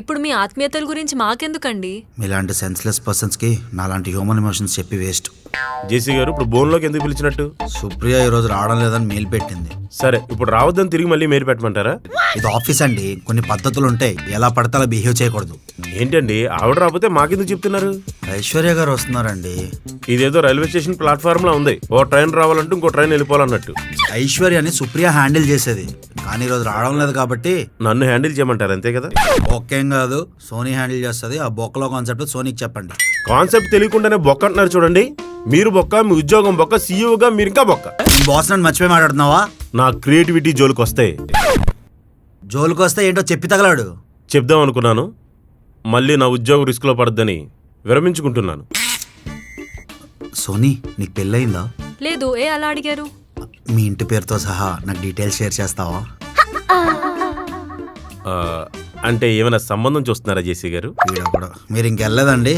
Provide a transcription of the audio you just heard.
ఇప్పుడు మీ ఆత్మీయతల గురించి మాకెందుకండి? మీలాంటి సెన్స్లెస్ పర్సన్స్కి నాలాంటి హ్యూమన్ ఎమోషన్స్ చెప్పి వేస్ట్. జేసీ గారు ఇప్పుడు బోన్లోకి ఎందుకు పిలిచినట్టు? సుప్రియ ఈరోజు రావడం లేదని మెయిల్ పెట్టింది. సరే ఇప్పుడు రావద్దని తిరిగి మళ్ళీ మీరు పెట్టమంటారా? ఇది ఆఫీస్ అండి, కొన్ని పద్ధతులు ఉంటాయి. ఎలా పడితే అలా బిహేవ్ చేయకూడదు. ఏంటండి ఆవిడ రాకపోతే మాకెందుకు చెప్తున్నారు? ఐశ్వర్య గారు వస్తున్నారండి. ఇదేదో రైల్వే స్టేషన్ ప్లాట్ఫామ్ లా ఉంది. ఓ ట్రైన్ రావాలంటే ఇంకో ట్రైన్ వెళ్ళిపోవాలన్నట్టు. ఐశ్వర్యని సుప్రియ హ్యాండిల్ చేసేది, కానీ ఈరోజు రావడం లేదు కాబట్టి నన్ను హ్యాండిల్ చేయమంటారు అంతే కదా? ఓకేం కాదు, సోనీ హ్యాండిల్ చేస్తుంది. ఆ బొక్కలో కాన్సెప్ట్ సోనీకి చెప్పండి. కాన్సెప్ట్ తెలియకుండానే బొక్క అంటున్నారు చూడండి. మీరు బొక్క, మీ ఉద్యోగం బొక్క, సీఈఓగా మీరు ఇంకా బొక్క. బాస్ నన్ను మర్చిపోయి మాట్లాడుతున్నావా? నా క్రియేటివిటీ జోలికి వస్తే జోలికి వస్తే ఏంటో చెప్పి తగలాడు. చెప్దాం అనుకున్నాను, మళ్ళీ నా ఉద్యోగం రిస్క్లో పడద్దని విరమించుకుంటున్నాను. సోనీ, నీకు పెళ్ళయిందా? లేదు. అలా అడిగారు? మీ ఇంటి పేరుతో సహా నాకు డీటెయిల్స్ షేర్ చేస్తావా? అంటే ఏమైనా సంబంధం చూస్తున్నారా జేసీ గారు? మీరు ఇంకెళ్ళలేదండి?